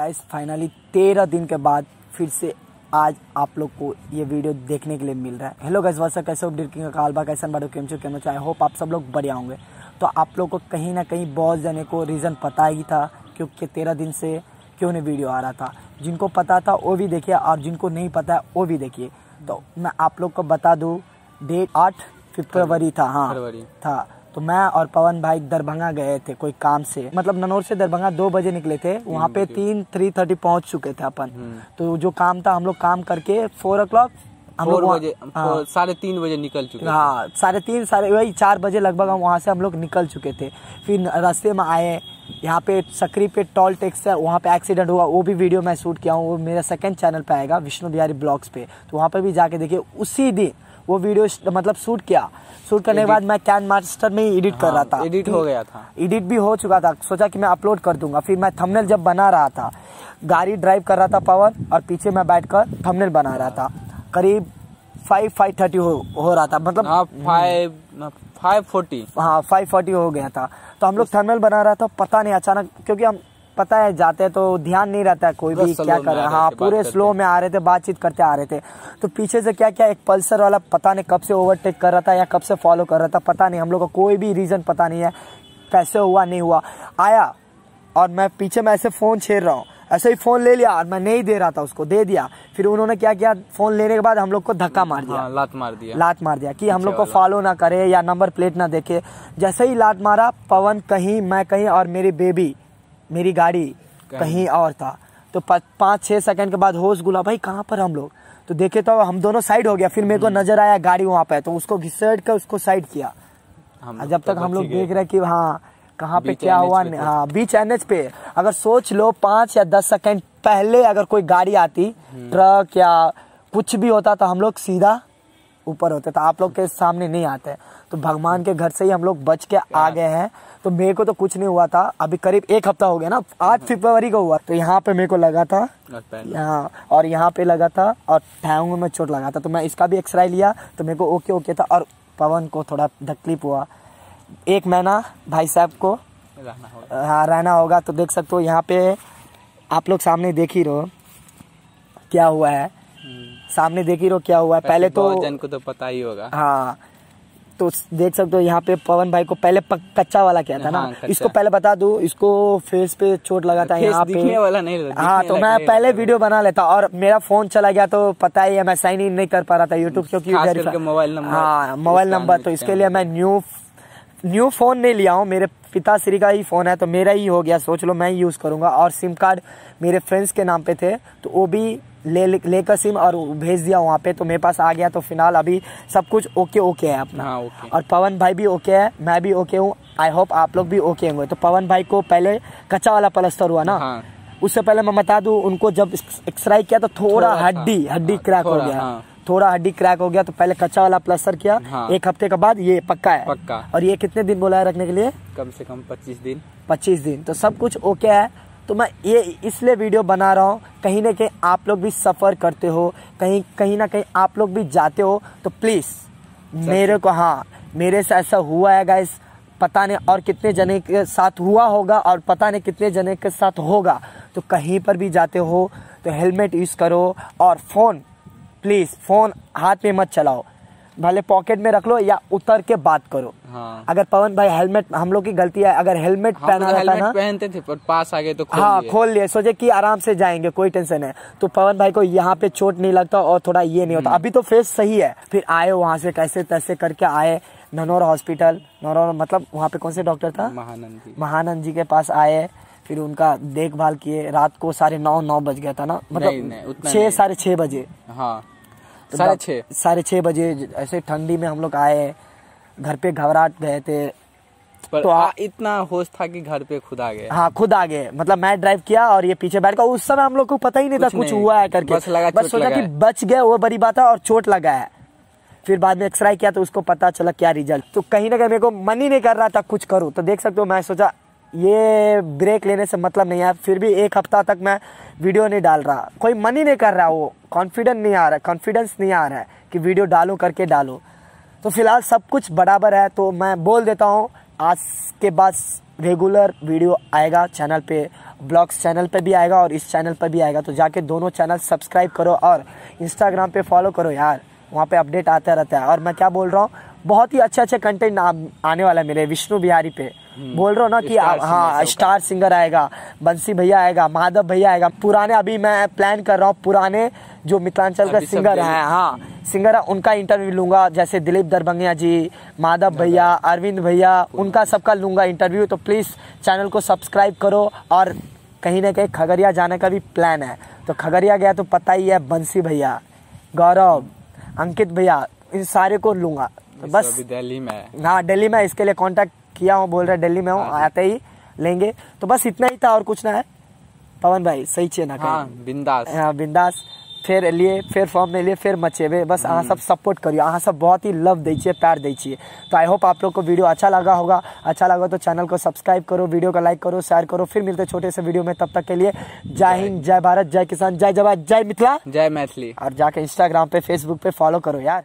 Guys finally 13 दिन के बाद फिर से आज आप लोग को ये वीडियो देखने के लिए मिल रहा है। हेलो गाइस, वैसा कैसे हो डिरकिंग कालबा कैसन बाडो केम छो केम चाहे होप आप सब लोग बढ़िया होंगे। तो आप लोग को कहीं ना कहीं बहुत जने को रीज़न पता ही था क्योंकि 13 दिन से क्यों नहीं वीडियो आ रहा था। जिनको पता था वो भी देखिए और जिनको नहीं पता वो भी देखिए। तो मैं आप लोग को बता दूँ, डेट 8 फरवरी था। हाँ था। तो मैं और पवन भाई दरभंगा गए थे कोई काम से, मतलब ननौर से दरभंगा 2 बजे निकले थे। वहाँ पे 3:30 पहुँच चुके थे अपन। तो जो काम था हम लोग काम करके 4 o'clock हम लोग 3:30 बजे निकल चुके थे। हाँ 3:30 वही 4 बजे लगभग हम वहाँ से हम लोग निकल चुके थे। फिर रास्ते में आए यहाँ पे सकरी पे टोल टैक्स है, वहाँ पे एक्सीडेंट हुआ, वो भी वीडियो मैं शूट किया हूँ। वो मेरा सेकंड चैनल पे आएगा विष्णु बिहारी ब्लॉग्स पे, तो वहाँ पे भी जाके देखिए। उसी दिन वो वीडियो मतलब शूट किया। शूट करने के बाद मैं कैन मास्टर में ही एडिट कर रहा था। एडिट हो गया था, एडिट भी हो चुका था। सोचा कि मैं अपलोड कर दूंगा। फिर मैं थंबनेल जब बना रहा था, गाड़ी ड्राइव कर रहा था पवन और पीछे मैं बैठकर थंबनेल बना रहा था। करीब 5:30 हो रहा था, मतलब 5:40 हाँ 5:40 हो गया था। तो हम लोग थंबनेल बना रहा था, पता नहीं अचानक, क्योंकि हम पता है जाते तो ध्यान नहीं रहता है कोई भी क्या कर रहा है। हाँ पूरे स्लो में आ रहे थे, बातचीत करते आ रहे थे। तो पीछे से क्या क्या एक पल्सर वाला पता नहीं कब से ओवरटेक कर रहा था या कब से फॉलो कर रहा था, पता नहीं। हम लोग को कोई भी रीजन पता नहीं है कैसे हुआ नहीं हुआ। आया और मैं पीछे में ऐसे फोन छेड़ रहा हूँ, ऐसे ही फोन ले लिया और मैं नहीं दे रहा था उसको, दे दिया। फिर उन्होंने क्या किया, फोन लेने के बाद हम लोग को धक्का मार दिया। लात मार दिया कि हम लोग को फॉलो ना करे या नंबर प्लेट ना देखे। जैसे ही लात मारा, पवन कहीं मैं कहीं और मेरी बेबी मेरी गाड़ी कहीं और था। तो 5-6 सेकंड के बाद होश गुला, भाई कहाँ पर हम लोग। तो देखे तो हम दोनों साइड हो गया। फिर मेरे को नजर आया गाड़ी वहाँ पे, तो उसको घिसट कर उसको साइड किया। जब तक हम लोग देख रहे कि हाँ कहाँ पे क्या हुआ। हाँ बीच NH पे। अगर सोच लो 5 या 10 सेकंड पहले अगर कोई गाड़ी आती, ट्रक या कुछ भी होता, तो हम लोग सीधा ऊपर होते। तो आप लोग के सामने नहीं आते। तो भगवान के घर से ही हम लोग बच के आ गए हैं। तो मेरे को तो कुछ नहीं हुआ था। अभी करीब 1 हफ्ता हो गया ना, 8 फरवरी को हुआ। तो यहाँ पे मेरे को लगा था, यहाँ और यहाँ पे लगा था और ठैंगों में चोट लगा था। तो मैं इसका भी एक्सरे लिया तो मेरे को ओके था। और पवन को थोड़ा तकलीफ हुआ। 1 महीना भाई साहब को हाँ रहना होगा। तो देख सकते हो यहाँ पे आप लोग सामने देख ही रहो क्या हुआ है, सामने देख ही रहो क्या हुआ है। पहले तो जन को तो पता ही होगा। हाँ तो देख सकते हो यहाँ पे पवन भाई को पहले कच्चा वाला क्या था ना। इसको पहले बता दूं, इसको फेस पे चोट लगा था यहाँ पे वाला नहीं। हाँ तो मैं पहले वीडियो बना लेता और मेरा फोन चला गया तो पता ही है मैं साइन इन नहीं कर पा रहा था यूट्यूब, क्योंकि मोबाइल नंबर, हाँ मोबाइल नंबर। तो इसके लिए मैं न्यू फोन नहीं लिया हूँ। मेरे पिताश्री का ही फोन है तो मेरा ही हो गया। सोच लो मैं ही यूज करूंगा। और सिम कार्ड मेरे फ्रेंड्स के नाम पे थे तो वो भी लेकर सिम और भेज दिया वहाँ पे। तो मेरे पास आ गया। तो फिलहाल अभी सब कुछ ओके है अपना। और पवन भाई भी ओके है, मैं भी ओके हूँ। आई होप आप लोग भी ओके होंगे। तो पवन भाई को पहले कच्चा वाला प्लास्टर हुआ ना। उससे पहले मैं बता दूं, उनको जब एक्सरे किया तो थोड़ा हड्डी क्रैक हो गया। थोड़ा हड्डी क्रैक हो गया। तो पहले कच्चा वाला प्लास्टर किया। 1 हफ्ते के बाद ये पक्का है। और ये कितने दिन बोला है रखने के लिए? कम से कम 25 दिन। तो सब कुछ ओके है। तो मैं ये इसलिए वीडियो बना रहा हूँ, कहीं ना कहीं आप लोग भी सफ़र करते हो, कहीं ना कहीं आप लोग भी जाते हो। तो प्लीज़ मेरे को, हाँ मेरे से ऐसा हुआ है गाइस, पता नहीं और कितने जने के साथ हुआ होगा और पता नहीं कितने जने के साथ होगा। तो कहीं पर भी जाते हो तो हेलमेट यूज़ करो। और फ़ोन प्लीज़ फ़ोन हाथ में मत चलाओ, भले पॉकेट में रख लो या उतर के बात करो। हाँ। अगर पवन भाई हेलमेट, हम लोग की गलती है, अगर हेलमेट पहना रहता ना, पहनते थे पर पास आ गए तो खोल लिए, सोचे कि आराम से जाएंगे कोई टेंशन है। तो पवन भाई को यहाँ पे चोट नहीं लगता और थोड़ा ये नहीं होता। अभी तो फेस सही है। फिर आए वहाँ से कैसे तैसे करके आए ननौर हॉस्पिटल, मतलब वहाँ पे कौन से डॉक्टर था, महानंद जी के पास आए। फिर उनका देखभाल किए। रात को 9:30 बज गया था ना, मतलब 6-6:30 बजे। हाँ 6:30 बजे ऐसे ठंडी में हम लोग आए। घर पे घबराहट गए थे पर तो इतना होश था कि घर पे खुद आ गए। हाँ खुद आ गए, मतलब मैं ड्राइव किया और ये पीछे बैठ गया। उस समय हम लोग को पता ही नहीं था कुछ हुआ है करके, बस सोचा कि बच गए, वो बड़ी बात है। और चोट लगा है। फिर बाद में एक्सरे किया तो उसको पता चला क्या रिजल्ट। तो कहीं ना कहीं मेरे को मन ही नहीं कर रहा था कुछ करूँ। तो देख सकते हो मैं सोचा ये ब्रेक लेने से मतलब नहीं है। फिर भी 1 हफ्ता तक मैं वीडियो नहीं डाल रहा, कोई मन ही नहीं कर रहा, वो कॉन्फिडेंस नहीं आ रहा है कि वीडियो डालूं करके डालूं। तो फिलहाल सब कुछ बराबर है। तो मैं बोल देता हूँ आज के बाद रेगुलर वीडियो आएगा चैनल पे, ब्लॉग्स चैनल पे भी आएगा और इस चैनल पे भी आएगा। तो जाके दोनों चैनल सब्सक्राइब करो और इंस्टाग्राम पे फॉलो करो यार, वहाँ पे अपडेट आता रहता है। और मैं क्या बोल रहा हूँ, बहुत ही अच्छे कंटेंट आने वाला है मेरे विष्णु बिहारी पे। बोल रहा हूँ ना कि हाँ स्टार सिंगर आएगा, बंसी भैया आएगा, माधव भैया आएगा। पुराने अभी मैं प्लान कर रहा हूँ, पुराने जो मिथिलांचल का सिंगर है, हाँ सिंगर है, उनका इंटरव्यू लूंगा। जैसे दिलीप दरभंगिया जी, माधव भैया, अरविंद भैया, उनका सबका लूंगा इंटरव्यू। तो प्लीज चैनल को सब्सक्राइब करो। और कहीं ना कहीं खगड़िया जाने का भी प्लान है, तो खगड़िया गया तो पता ही है, बंसी भैया, गौरव, अंकित भैया, इन सारे को लूंगा। तो बस अभी दिल्ली में है। हाँ दिल्ली में, इसके लिए कांटेक्ट किया हूँ, बोल रहे दिल्ली में हूँ, आते ही लेंगे। तो बस इतना ही था और कुछ ना है। पवन भाई सही चाहिए ना, हाँ बिंदास, हाँ बिंदास। फिर लिए फिर फॉर्म में लिए फिर मचेबे। बस अहाँ सब सपोर्ट करिए, अहाँ सब बहुत ही लव दीजिए, प्यार दीजिए। तो आई होप आप लोग को वीडियो अच्छा लगा होगा। अच्छा लगा तो चैनल को सब्सक्राइब करो, वीडियो को लाइक करो, शेयर करो। फिर मिलते छोटे से वीडियो में, तब तक के लिए जय हिंद, जय भारत, जय किसान, जय जवान, जय मिथिला, जय मैथिली। और जाके इंस्टाग्राम पे, फेसबुक पे फॉलो करो यार।